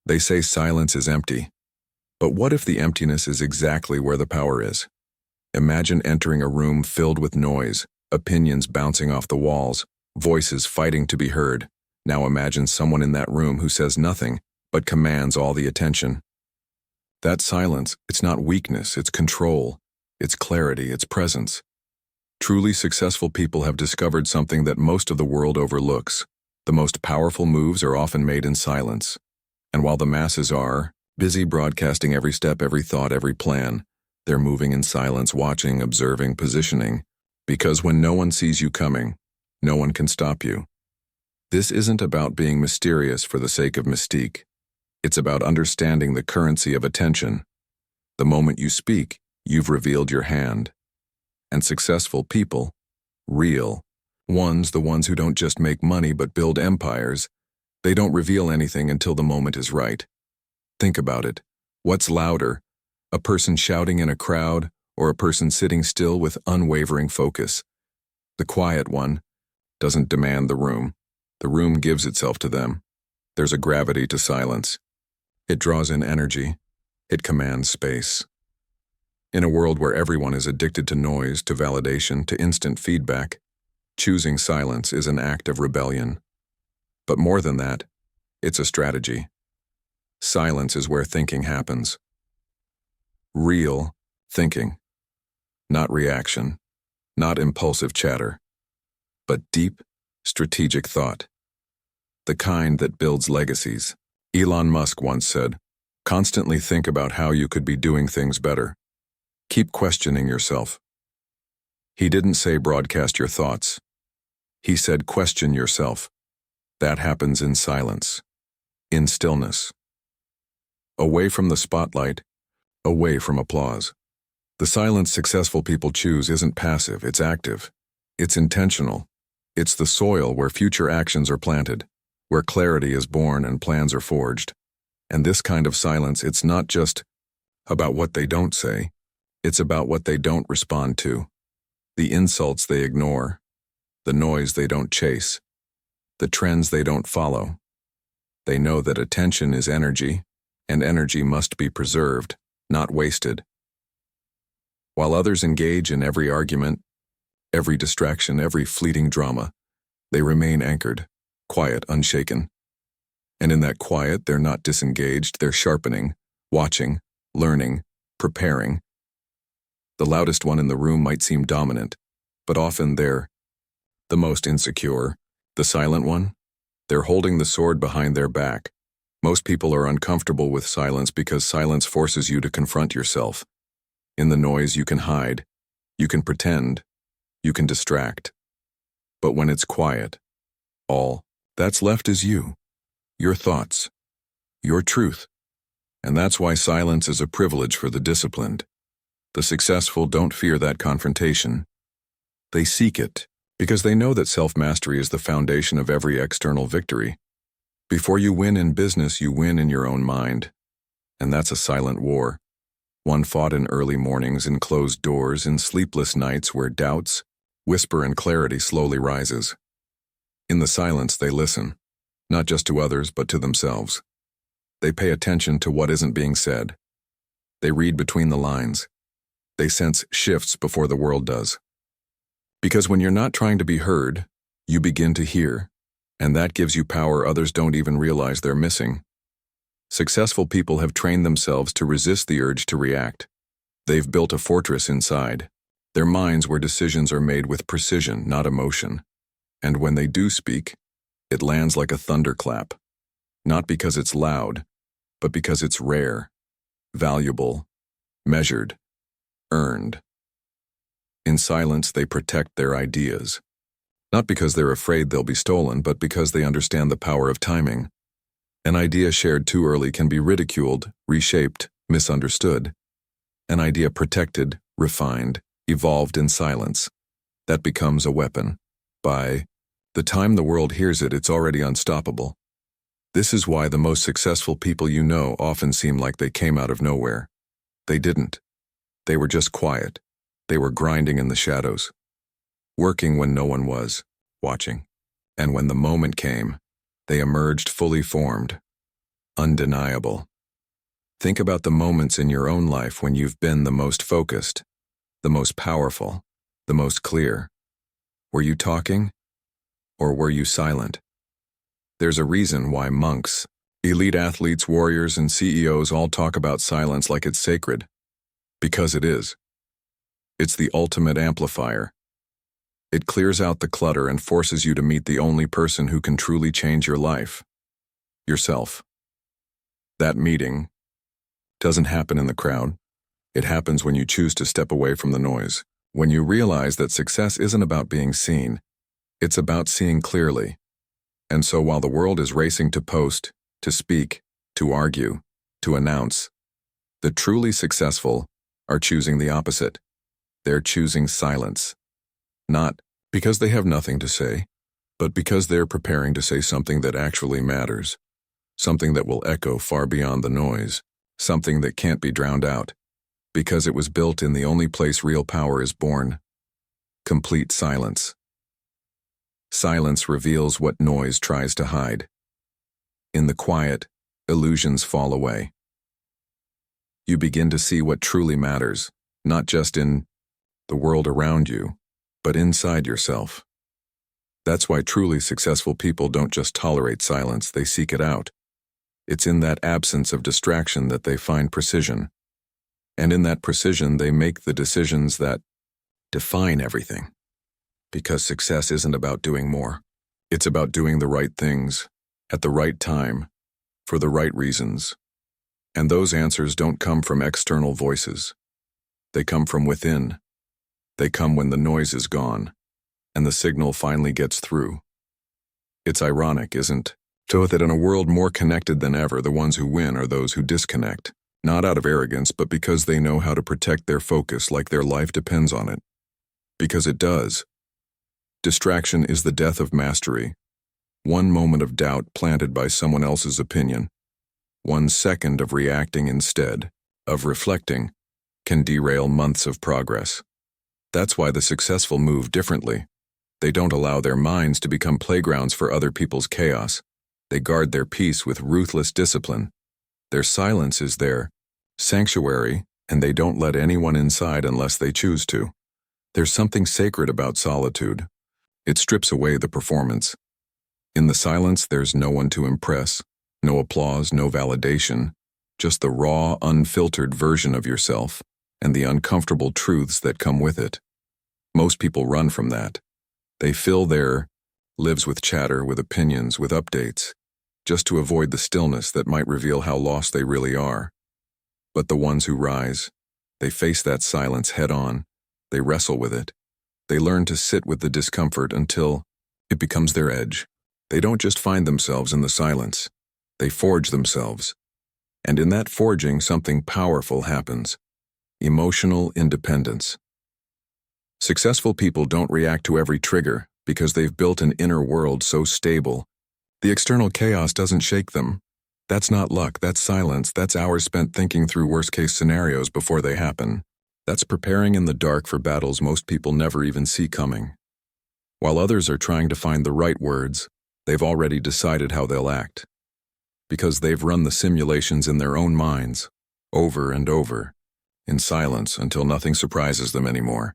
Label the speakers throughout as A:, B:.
A: They say silence is empty. But what if the emptiness is exactly where the power is? Imagine entering a room filled with noise, opinions bouncing off the walls, voices fighting to be heard. Now imagine someone in that room who says nothing, but commands all the attention. That silence, it's not weakness, it's control, it's clarity, it's presence. Truly successful people have discovered something that most of the world overlooks. The most powerful moves are often made in silence. And while the masses are busy broadcasting every step, every thought, every plan, they're moving in silence, watching, observing, positioning. Because when no one sees you coming, no one can stop you. This isn't about being mysterious for the sake of mystique. It's about understanding the currency of attention. The moment you speak, you've revealed your hand. And successful people, real ones, the ones who don't just make money but build empires, they don't reveal anything until the moment is right. Think about it. What's louder? A person shouting in a crowd or a person sitting still with unwavering focus? The quiet one doesn't demand the room. The room gives itself to them. There's a gravity to silence. It draws in energy. It commands space. In a world where everyone is addicted to noise, to validation, to instant feedback, choosing silence is an act of rebellion. But more than that, it's a strategy. Silence is where thinking happens. Real thinking. Not reaction, not impulsive chatter, but deep, strategic thought. The kind that builds legacies. Elon Musk once said, "Constantly think about how you could be doing things better. Keep questioning yourself." He didn't say broadcast your thoughts. He said question yourself. That happens in silence, in stillness. Away from the spotlight, away from applause. The silence successful people choose isn't passive, it's active. It's intentional. It's the soil where future actions are planted, where clarity is born and plans are forged. And this kind of silence, it's not just about what they don't say, it's about what they don't respond to, the insults they ignore, the noise they don't chase, the trends they don't follow. They know that attention is energy, and energy must be preserved, not wasted. While others engage in every argument, every distraction, every fleeting drama, they remain anchored, quiet, unshaken. And in that quiet, they're not disengaged, they're sharpening, watching, learning, preparing. The loudest one in the room might seem dominant, but often they're the most insecure. The silent one? They're holding the sword behind their back. Most people are uncomfortable with silence because silence forces you to confront yourself. In the noise, you can hide, you can pretend, you can distract. But when it's quiet, all that's left is you, your thoughts, your truth. And that's why silence is a privilege for the disciplined. The successful don't fear that confrontation. They seek it because they know that self-mastery is the foundation of every external victory. Before you win in business, you win in your own mind. And that's a silent war. One fought in early mornings, in closed doors, in sleepless nights where doubts, whisper, and clarity slowly rises. In the silence, they listen, not just to others, but to themselves. They pay attention to what isn't being said. They read between the lines. They sense shifts before the world does. Because when you're not trying to be heard, you begin to hear, and that gives you power others don't even realize they're missing. Successful people have trained themselves to resist the urge to react. They've built a fortress inside, their minds where decisions are made with precision, not emotion. And when they do speak, it lands like a thunderclap, not because it's loud, but because it's rare, valuable, measured, earned. In silence, they protect their ideas, not because they're afraid they'll be stolen, but because they understand the power of timing. An idea shared too early can be ridiculed, reshaped, misunderstood. An idea protected, refined, evolved in silence, that becomes a weapon. By the time the world hears it, it's already unstoppable. This is why the most successful people you know often seem like they came out of nowhere. They didn't. They were just quiet. They were grinding in the shadows, working when no one was watching. And when the moment came, they emerged fully formed. undeniable. Think about the moments in your own life when you've been the most focused, the most powerful, the most clear. Were you talking, or were you silent? There's a reason why monks, elite athletes, warriors, and CEOs all talk about silence like it's sacred. Because it is. It's the ultimate amplifier. It clears out the clutter and forces you to meet the only person who can truly change your life. Yourself. That meeting doesn't happen in the crowd. It happens when you choose to step away from the noise. When you realize that success isn't about being seen, it's about seeing clearly. And so while the world is racing to post, to speak, to argue, to announce, the truly successful are choosing the opposite. They're choosing silence. Not because they have nothing to say, but because they're preparing to say something that actually matters, something that will echo far beyond the noise, something that can't be drowned out, because it was built in the only place real power is born: complete silence. Silence reveals what noise tries to hide. In the quiet, illusions fall away. You begin to see what truly matters, not just in the world around you, but inside yourself. That's why truly successful people don't just tolerate silence, they seek it out. It's in that absence of distraction that they find precision. And in that precision, they make the decisions that define everything. Because success isn't about doing more. It's about doing the right things, at the right time, for the right reasons. And those answers don't come from external voices. They come from within. They come when the noise is gone, and the signal finally gets through. It's ironic, isn't it, that in a world more connected than ever, the ones who win are those who disconnect, not out of arrogance, but because they know how to protect their focus like their life depends on it. Because it does. Distraction is the death of mastery. One moment of doubt planted by someone else's opinion, 1 second of reacting instead of reflecting, can derail months of progress. That's why the successful move differently. They don't allow their minds to become playgrounds for other people's chaos. They guard their peace with ruthless discipline. Their silence is their sanctuary, and they don't let anyone inside unless they choose to. There's something sacred about solitude. It strips away the performance. In the silence, there's no one to impress, no applause, no validation, just the raw, unfiltered version of yourself and the uncomfortable truths that come with it. Most people run from that. They fill their lives with chatter, with opinions, with updates, just to avoid the stillness that might reveal how lost they really are. But the ones who rise, they face that silence head on. They wrestle with it. They learn to sit with the discomfort until it becomes their edge. They don't just find themselves in the silence. They forge themselves. And in that forging, something powerful happens. Emotional independence. Successful people don't react to every trigger because they've built an inner world so stable. The external chaos doesn't shake them. That's not luck, that's silence, that's hours spent thinking through worst-case scenarios before they happen. That's preparing in the dark for battles most people never even see coming. While others are trying to find the right words, they've already decided how they'll act. Because they've run the simulations in their own minds, over and over, in silence until nothing surprises them anymore.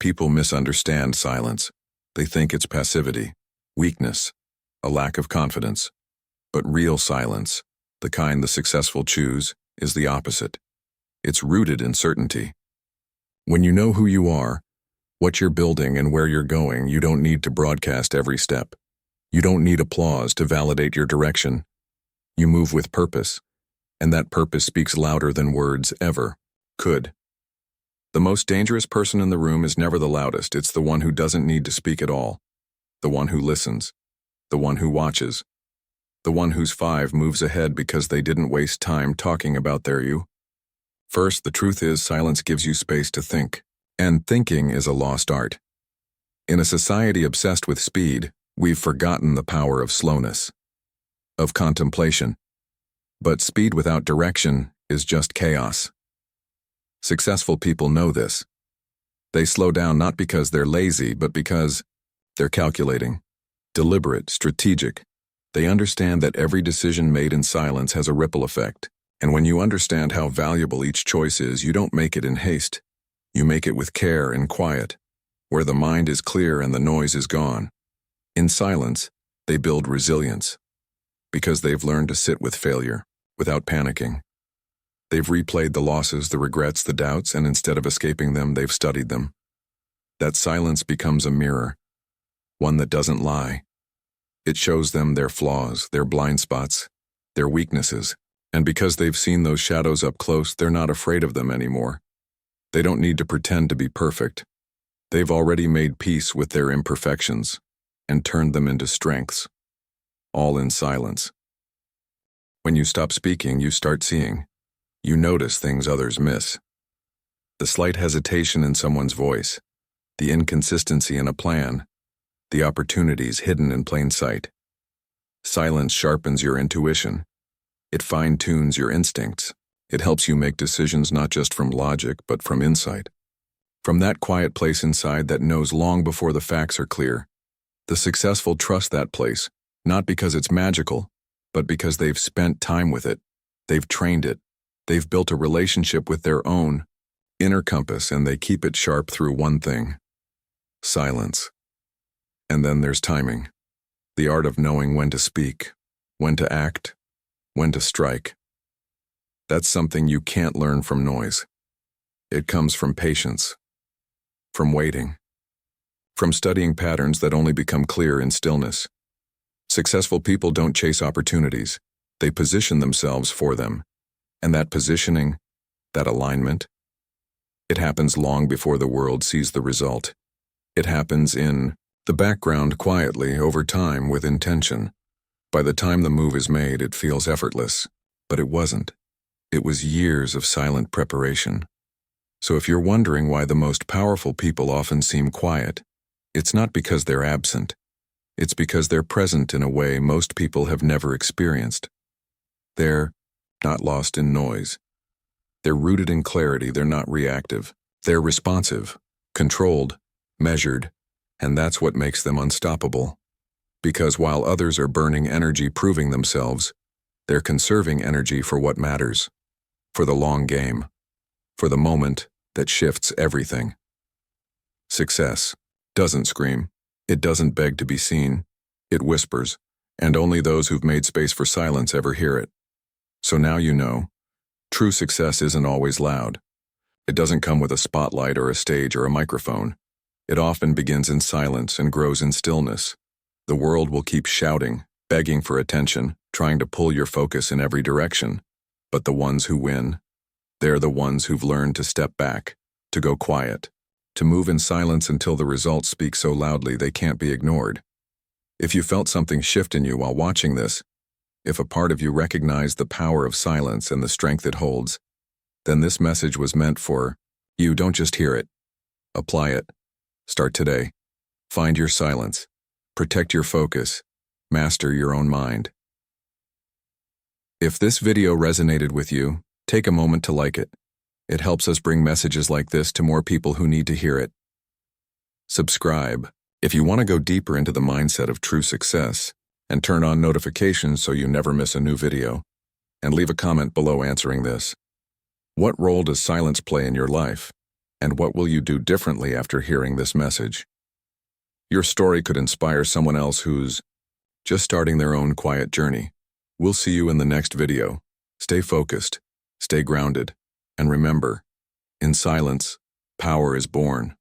A: People misunderstand silence. They think it's passivity, weakness, a lack of confidence. But real silence, the kind the successful choose, is the opposite. It's rooted in certainty. When you know who you are, what you're building and where you're going, you don't need to broadcast every step. You don't need applause to validate your direction. You move with purpose, and that purpose speaks louder than words ever could. The most dangerous person in the room is never the loudest. It's the one who doesn't need to speak at all. The one who listens. The one who watches. The one whose 5 moves ahead because they didn't waste time talking about their you. First, the truth is silence gives you space to think, and thinking is a lost art. In a society obsessed with speed, we've forgotten the power of slowness, of contemplation. But speed without direction is just chaos. Successful people know this. They slow down not because they're lazy, but because they're calculating, deliberate, strategic. They understand that every decision made in silence has a ripple effect. And when you understand how valuable each choice is, you don't make it in haste. You make it with care and quiet, where the mind is clear and the noise is gone. In silence, they build resilience, because they've learned to sit with failure without panicking. They've replayed the losses, the regrets, the doubts, and instead of escaping them, they've studied them. That silence becomes a mirror, one that doesn't lie. It shows them their flaws, their blind spots, their weaknesses, and because they've seen those shadows up close, they're not afraid of them anymore. They don't need to pretend to be perfect. They've already made peace with their imperfections and turned them into strengths, all in silence. When you stop speaking, you start seeing. You notice things others miss. The slight hesitation in someone's voice, the inconsistency in a plan, the opportunities hidden in plain sight. Silence sharpens your intuition. It fine-tunes your instincts. It helps you make decisions not just from logic, but from insight. From that quiet place inside that knows long before the facts are clear. The successful trust that place, not because it's magical, but because they've spent time with it. They've trained it. They've built a relationship with their own inner compass, and they keep it sharp through one thing: silence. And then there's timing, the art of knowing when to speak, when to act, when to strike. That's something you can't learn from noise. It comes from patience, from waiting, from studying patterns that only become clear in stillness. Successful people don't chase opportunities. They position themselves for them. And that positioning, that alignment, it happens long before the world sees the result. It happens in the background quietly over time with intention. By the time the move is made, it feels effortless. But it wasn't. It was years of silent preparation. So if you're wondering why the most powerful people often seem quiet, it's not because they're absent. It's because they're present in a way most people have never experienced. They're not lost in noise. They're rooted in clarity. They're not reactive. They're responsive, controlled, measured, and that's what makes them unstoppable. Because while others are burning energy proving themselves, they're conserving energy for what matters, for the long game, for the moment that shifts everything. Success doesn't scream. It doesn't beg to be seen. It whispers, and only those who've made space for silence ever hear it. So now you know, true success isn't always loud. It doesn't come with a spotlight or a stage or a microphone. It often begins in silence and grows in stillness. The world will keep shouting, begging for attention, trying to pull your focus in every direction. But the ones who win, they're the ones who've learned to step back, to go quiet, to move in silence until the results speak so loudly they can't be ignored. If you felt something shift in you while watching this, if a part of you recognized the power of silence and the strength it holds, then this message was meant for you. Don't just hear it. Apply it. Start today. Find your silence. Protect your focus. Master your own mind. If this video resonated with you, take a moment to like it. It helps us bring messages like this to more people who need to hear it. Subscribe if you want to go deeper into the mindset of true success, and turn on notifications so you never miss a new video. And leave a comment below answering this. What role does silence play in your life? And what will you do differently after hearing this message? Your story could inspire someone else who's just starting their own quiet journey. We'll see you in the next video. Stay focused, stay grounded, and remember, in silence, power is born.